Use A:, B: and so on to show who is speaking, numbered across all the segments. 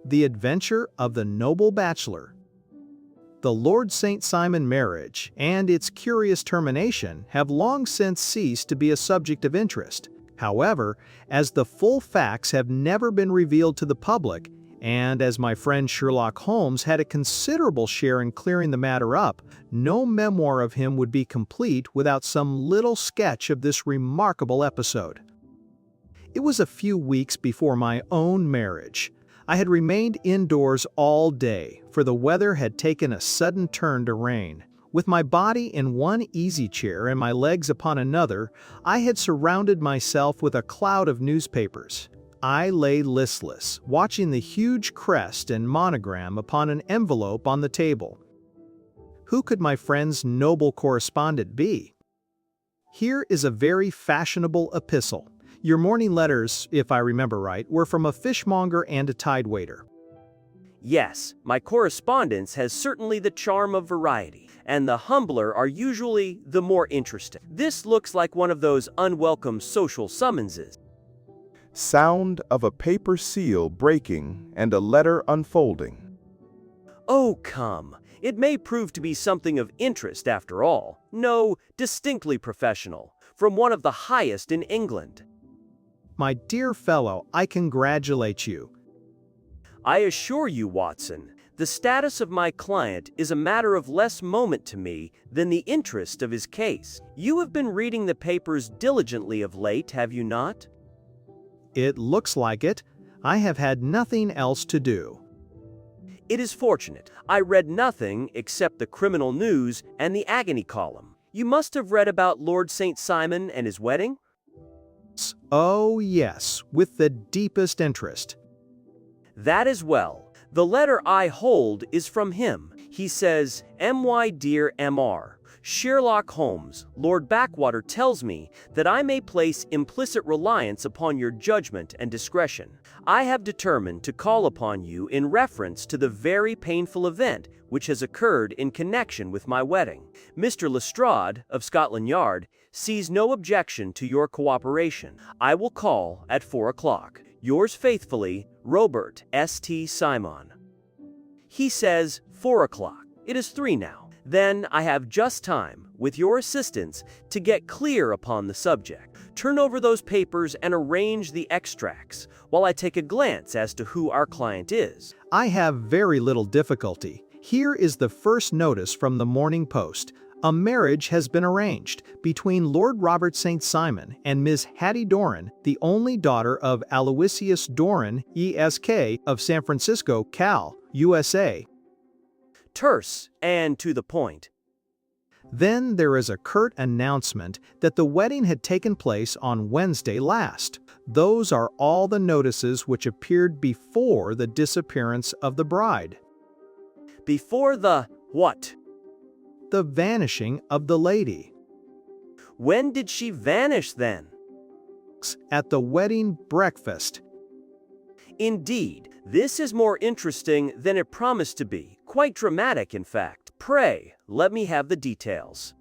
A: The Adventure of the Noble Bachelor. The Lord St. Simon marriage and its curious termination have long since ceased to be a subject of interest. However, as the full facts have never been revealed to the public, and as my friend Sherlock Holmes had a considerable share in clearing the matter up, no memoir of him would be complete without some little sketch of this remarkable episode. It was a few weeks before my own marriage. I had remained indoors all day, for the weather had taken a sudden turn to rain. With my body in one easy chair and my legs upon another, I had surrounded myself with a cloud of newspapers. I lay listless, watching the huge crest and monogram upon an envelope on the table. Who could my friend's noble correspondent be? Here is a very fashionable epistle. Your morning letters, if I remember right, were from a fishmonger and a tidewaiter.
B: Yes, my correspondence has certainly the charm of variety, and the humbler are usually the more interesting. This looks like one of those unwelcome social summonses.
C: Sound of a paper seal breaking and a letter unfolding.
B: Oh, come. It may prove to be something of interest after all. No, distinctly professional, from one of the highest in England.
A: My dear fellow, I congratulate you.
B: I assure you, Watson, the status of my client is a matter of less moment to me than the interest of his case. You have been reading the papers diligently of late, have you not?
A: It looks like it. I have had nothing else to do.
B: It is fortunate. I read nothing except the criminal news and the agony column. You must have read about Lord St. Simon and his wedding?
A: Oh, yes, with the deepest interest.
B: That is well. The letter I hold is from him. He says, "My dear Mr. Sherlock Holmes, Lord Backwater tells me that I may place implicit reliance upon your judgment and discretion. I have determined to call upon you in reference to the very painful event which has occurred in connection with my wedding. Mr. Lestrade, of Scotland Yard, sees no objection to your cooperation. I will call at 4 o'clock. Yours faithfully, Robert St. Simon." He says 4 o'clock. It is 3 now. Then I have just time, with your assistance, to get clear upon the subject. Turn over those papers and arrange the extracts, while I take a glance as to who our client is.
A: I have very little difficulty. Here is the first notice from the Morning Post. A marriage has been arranged between Lord Robert St. Simon and Miss Hattie Doran, the only daughter of Aloysius Doran, ESK, of San Francisco, Cal, USA.
B: Terse and to the point.
A: Then there is a curt announcement that the wedding had taken place on Wednesday last. Those are all the notices which appeared before the disappearance of the bride.
B: Before the what?
A: The vanishing of the lady.
B: When did she vanish then?
A: At the wedding breakfast.
B: Indeed, this is more interesting than it promised to be. Quite dramatic, in fact. Pray, let me have the details.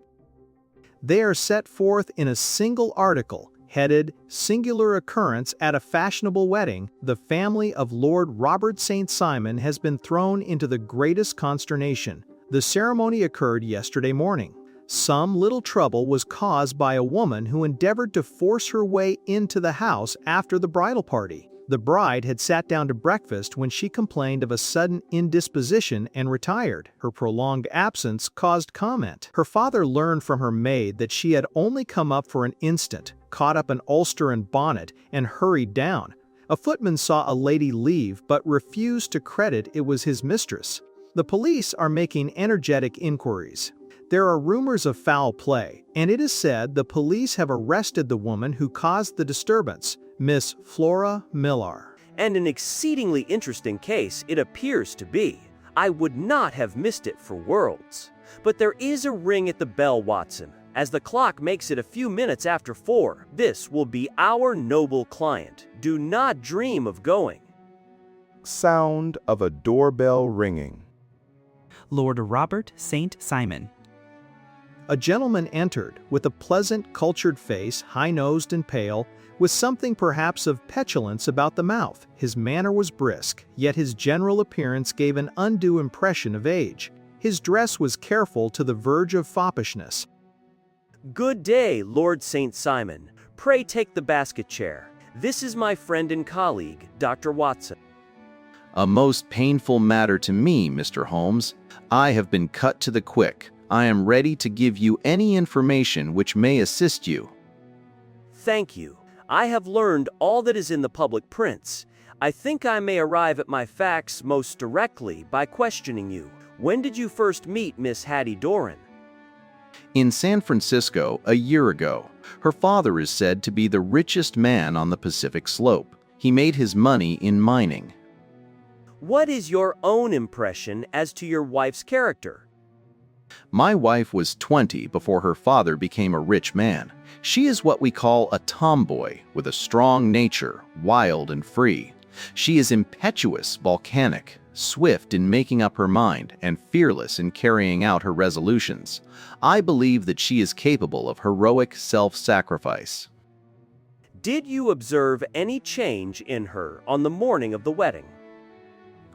A: They are set forth in a single article, headed "Singular Occurrence at a Fashionable Wedding. The family of Lord Robert St. Simon has been thrown into the greatest consternation. The ceremony occurred yesterday morning. Some little trouble was caused by a woman who endeavored to force her way into the house after the bridal party. The bride had sat down to breakfast when she complained of a sudden indisposition and retired. Her prolonged absence caused comment. Her father learned from her maid that she had only come up for an instant, caught up an ulster and bonnet, and hurried down. A footman saw a lady leave but refused to credit it was his mistress. The police are making energetic inquiries. There are rumors of foul play, and it is said the police have arrested the woman who caused the disturbance, Miss Flora Millar.
B: And an exceedingly interesting case it appears to be. I would not have missed it for worlds. But there is a ring at the bell, Watson. As the clock makes it a few minutes after 4, this will be our noble client. Do not dream of going.
C: Sound of a doorbell ringing.
D: Lord Robert St. Simon.
A: A gentleman entered, with a pleasant, cultured face, high-nosed and pale, with something perhaps of petulance about the mouth. His manner was brisk, yet his general appearance gave an undue impression of age. His dress was careful to the verge of foppishness.
B: Good day, Lord St. Simon. Pray take the basket chair. This is my friend and colleague, Dr. Watson.
D: A most painful matter to me, Mr. Holmes. I have been cut to the quick. I am ready to give you any information which may assist you.
B: Thank you. I have learned all that is in the public prints. I think I may arrive at my facts most directly by questioning you. When did you first meet Miss Hattie Doran?
D: In San Francisco, a year ago. Her father is said to be the richest man on the Pacific Slope. He made his money in mining.
B: What is your own impression as to your wife's character?
D: My wife was 20 before her father became a rich man. She is what we call a tomboy, with a strong nature, wild and free. She is impetuous, volcanic, swift in making up her mind, and fearless in carrying out her resolutions. I believe that she is capable of heroic self-sacrifice.
B: Did you observe any change in her on the morning of the wedding?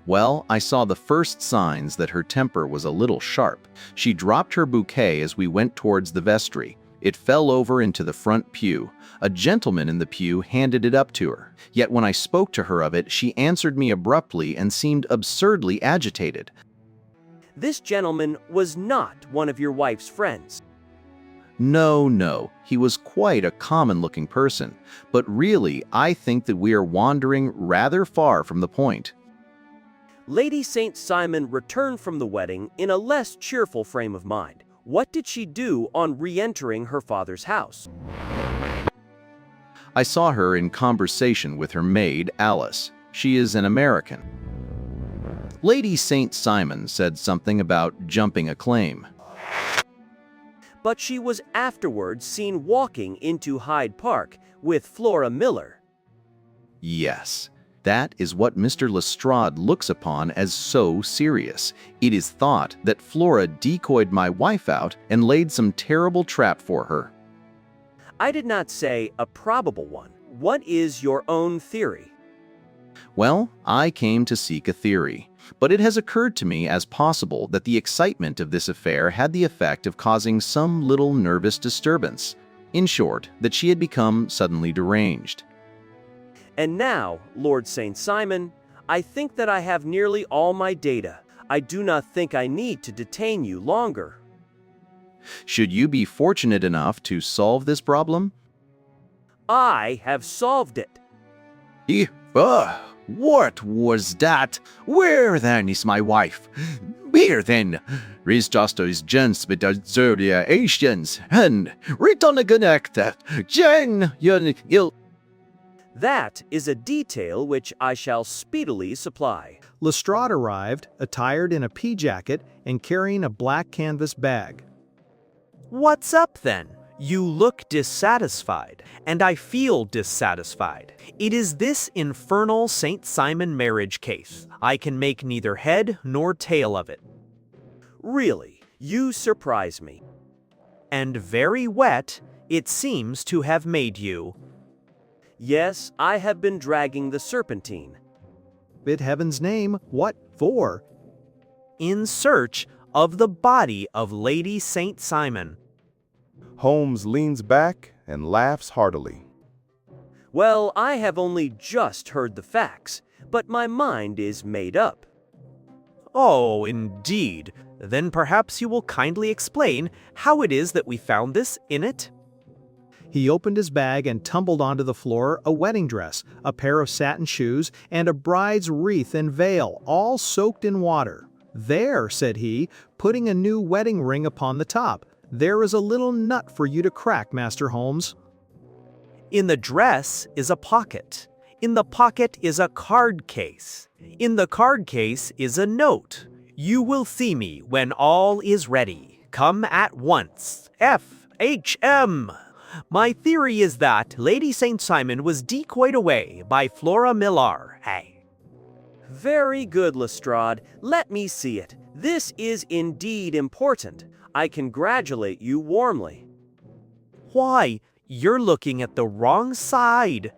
D: Well, I saw the first signs that her temper was a little sharp. She dropped her bouquet as we went towards the vestry. It fell over into the front pew. A gentleman in the pew handed it up to her. Yet when I spoke to her of it, she answered me abruptly and seemed absurdly agitated.
B: This gentleman was not one of your wife's friends.
D: No, he was quite a common-looking person. But really, I think that we are wandering rather far from the point.
B: Lady St. Simon returned from the wedding in a less cheerful frame of mind. What did she do on re-entering her father's house?
D: I saw her in conversation with her maid, Alice. She is an American. Lady St. Simon said something about jumping a claim.
B: But she was afterwards seen walking into Hyde Park with Flora Miller.
D: Yes. That is what Mr. Lestrade looks upon as so serious. It is thought that Flora decoyed my wife out and laid some terrible trap for her.
B: I did not say a probable one. What is your own theory?
D: Well, I came to seek a theory, but it has occurred to me as possible that the excitement of this affair had the effect of causing some little nervous disturbance. In short, that she had become suddenly deranged.
B: And now, Lord St. Simon, I think that I have nearly all my data. I do not think I need to detain you longer.
D: Should you be fortunate enough to solve this problem?
B: I have solved it.
D: What was that? Where then is my wife? Where then is just as gents with the Asians and return a connected Jen, you'll.
B: That is a detail which I shall speedily supply.
A: Lestrade arrived, attired in a pea jacket and carrying a black canvas bag.
E: What's up then? You look dissatisfied, and I feel dissatisfied. It is this infernal St. Simon marriage case. I can make neither head nor tail of it.
B: Really, you surprise me.
E: And very wet it seems to have made you.
B: Yes, I have been dragging the serpentine.
A: In heaven's name, what for?
E: In search of the body of Lady St. Simon.
C: Holmes leans back and laughs heartily.
B: Well, I have only just heard the facts, but my mind is made up.
E: Oh, indeed. Then perhaps you will kindly explain how it is that we found this in it?
A: He opened his bag and tumbled onto the floor a wedding dress, a pair of satin shoes, and a bride's wreath and veil, all soaked in water. "There," said he, putting a new wedding ring upon the top. "There is a little nut for you to crack, Master Holmes."
E: In the dress is a pocket. In the pocket is a card case. In the card case is a note. You will see me when all is ready. Come at once. F.H.M. My theory is that Lady St. Simon was decoyed away by Flora Miller.
B: Very good, Lestrade. Let me see it. This is indeed important. I congratulate you warmly.
E: Why, you're looking at the wrong side.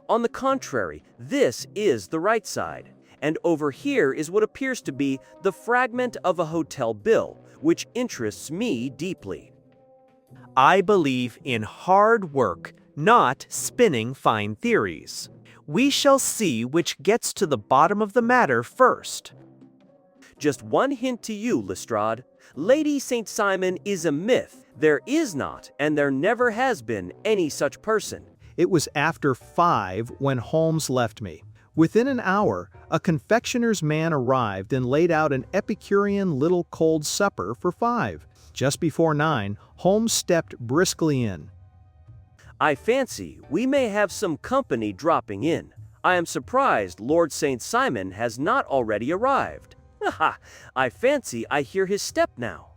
B: On the contrary, this is the right side. And over here is what appears to be the fragment of a hotel bill, which interests me deeply.
E: I believe in hard work, not spinning fine theories. We shall see which gets to the bottom of the matter first.
B: Just one hint to you, Lestrade. Lady St. Simon is a myth. There is not, and there never has been, any such person.
A: It was after 5 when Holmes left me. Within an hour, a confectioner's man arrived and laid out an Epicurean little cold supper for 5. Just before 9, Holmes stepped briskly in.
B: I fancy we may have some company dropping in. I am surprised Lord St. Simon has not already arrived. Ha! I fancy I hear his step now.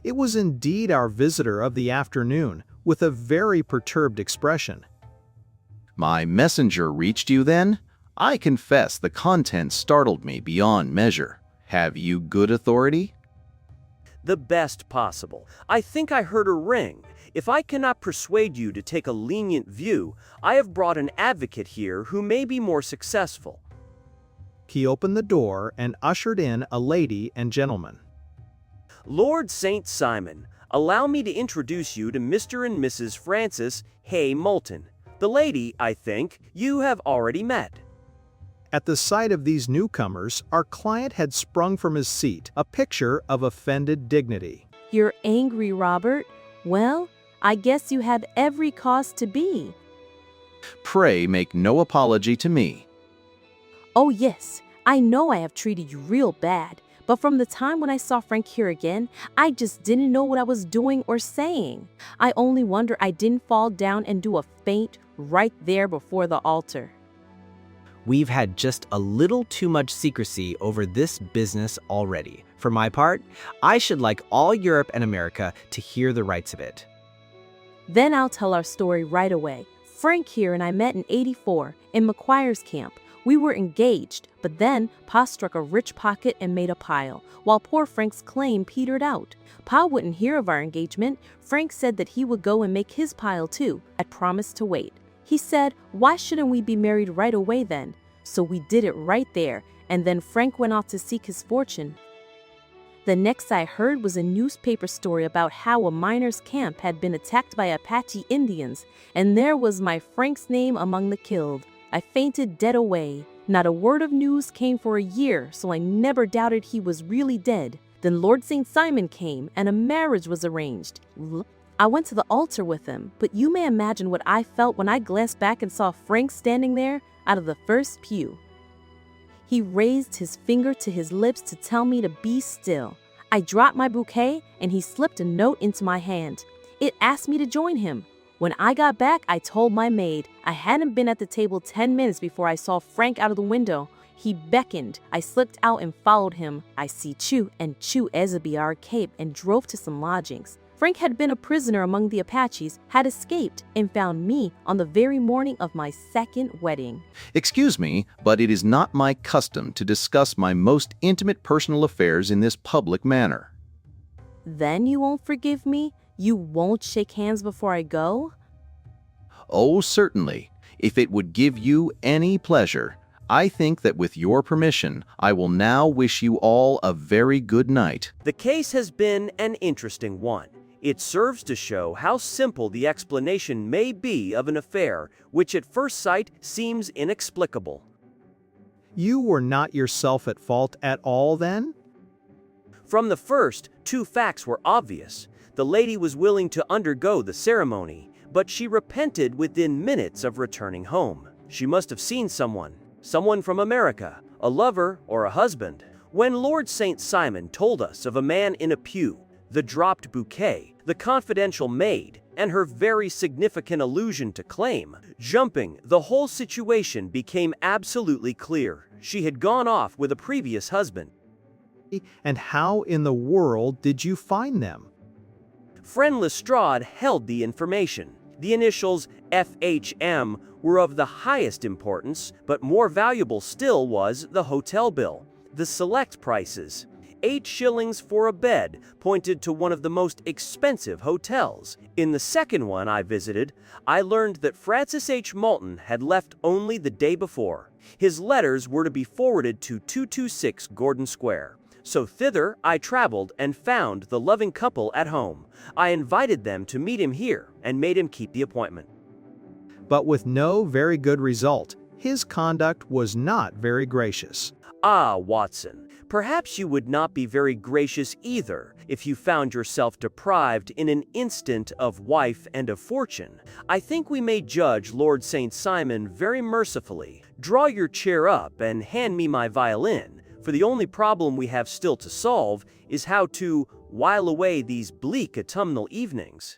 A: It was indeed our visitor of the afternoon, with a very perturbed expression.
D: My messenger reached you then? I confess the contents startled me beyond measure. Have you good authority?
B: The best possible. I think I heard a ring. If I cannot persuade you to take a lenient view, I have brought an advocate here who may be more successful.
A: He opened the door and ushered in a lady and gentleman.
B: Lord St. Simon, allow me to introduce you to Mr. and Mrs. Francis Hay Moulton. The lady, I think, you have already met.
A: At the sight of these newcomers, our client had sprung from his seat, a picture of offended dignity.
F: You're angry, Robert? Well, I guess you have every cause to be.
D: Pray make no apology to me.
F: Oh yes, I know I have treated you real bad, but from the time when I saw Frank here again, I just didn't know what I was doing or saying. I only wonder I didn't fall down and do a faint right there before the altar.
E: We've had just a little too much secrecy over this business already. For my part, I should like all Europe and America to hear the rights of it.
F: Then I'll tell our story right away. Frank here and I met in '84 in McQuire's camp. We were engaged, but then Pa struck a rich pocket and made a pile, while poor Frank's claim petered out. Pa wouldn't hear of our engagement. Frank said that he would go and make his pile too. I promised to wait. He said, why shouldn't we be married right away then? So we did it right there, and then Frank went off to seek his fortune. The next I heard was a newspaper story about how a miners' camp had been attacked by Apache Indians, and there was my Frank's name among the killed. I fainted dead away. Not a word of news came for a year, so I never doubted he was really dead. Then Lord St. Simon came, and a marriage was arranged. I went to the altar with him, but you may imagine what I felt when I glanced back and saw Frank standing there out of the first pew. He raised his finger to his lips to tell me to be still. I dropped my bouquet, and he slipped a note into my hand. It asked me to join him. When I got back, I told my maid. I hadn't been at the table 10 minutes before I saw Frank out of the window. He beckoned. I slipped out and followed him. I see Chu and Chu Ezebi our cape and drove to some lodgings. Frank had been a prisoner among the Apaches, had escaped, and found me on the very morning of my second wedding.
D: Excuse me, but it is not my custom to discuss my most intimate personal affairs in this public manner.
F: Then you won't forgive me? You won't shake hands before I go?
D: Oh, certainly. If it would give you any pleasure, I think that with your permission, I will now wish you all a very good night.
B: The case has been an interesting one. It serves to show how simple the explanation may be of an affair which at first sight seems inexplicable.
A: You were not yourself at fault at all then?
B: From the first, 2 facts were obvious. The lady was willing to undergo the ceremony, but she repented within minutes of returning home. She must have seen someone from America, a lover or a husband. When Lord St. Simon told us of a man in a pew, the dropped bouquet, the confidential maid, and her very significant allusion to claim, jumping, the whole situation became absolutely clear. She had gone off with a previous husband.
A: And how in the world did you find them?
B: Friend Lestrade held the information. The initials FHM were of the highest importance, but more valuable still was the hotel bill, the select prices. 8 shillings for a bed pointed to one of the most expensive hotels. In the second one I visited, I learned that Francis H. Moulton had left only the day before. His letters were to be forwarded to 226 Gordon Square. So thither I traveled and found the loving couple at home. I invited them to meet him here and made him keep the appointment.
A: But with no very good result, his conduct was not very gracious.
B: Ah, Watson, perhaps you would not be very gracious either if you found yourself deprived in an instant of wife and of fortune. I think we may judge Lord St. Simon very mercifully. Draw your chair up and hand me my violin, for the only problem we have still to solve is how to while away these bleak autumnal evenings.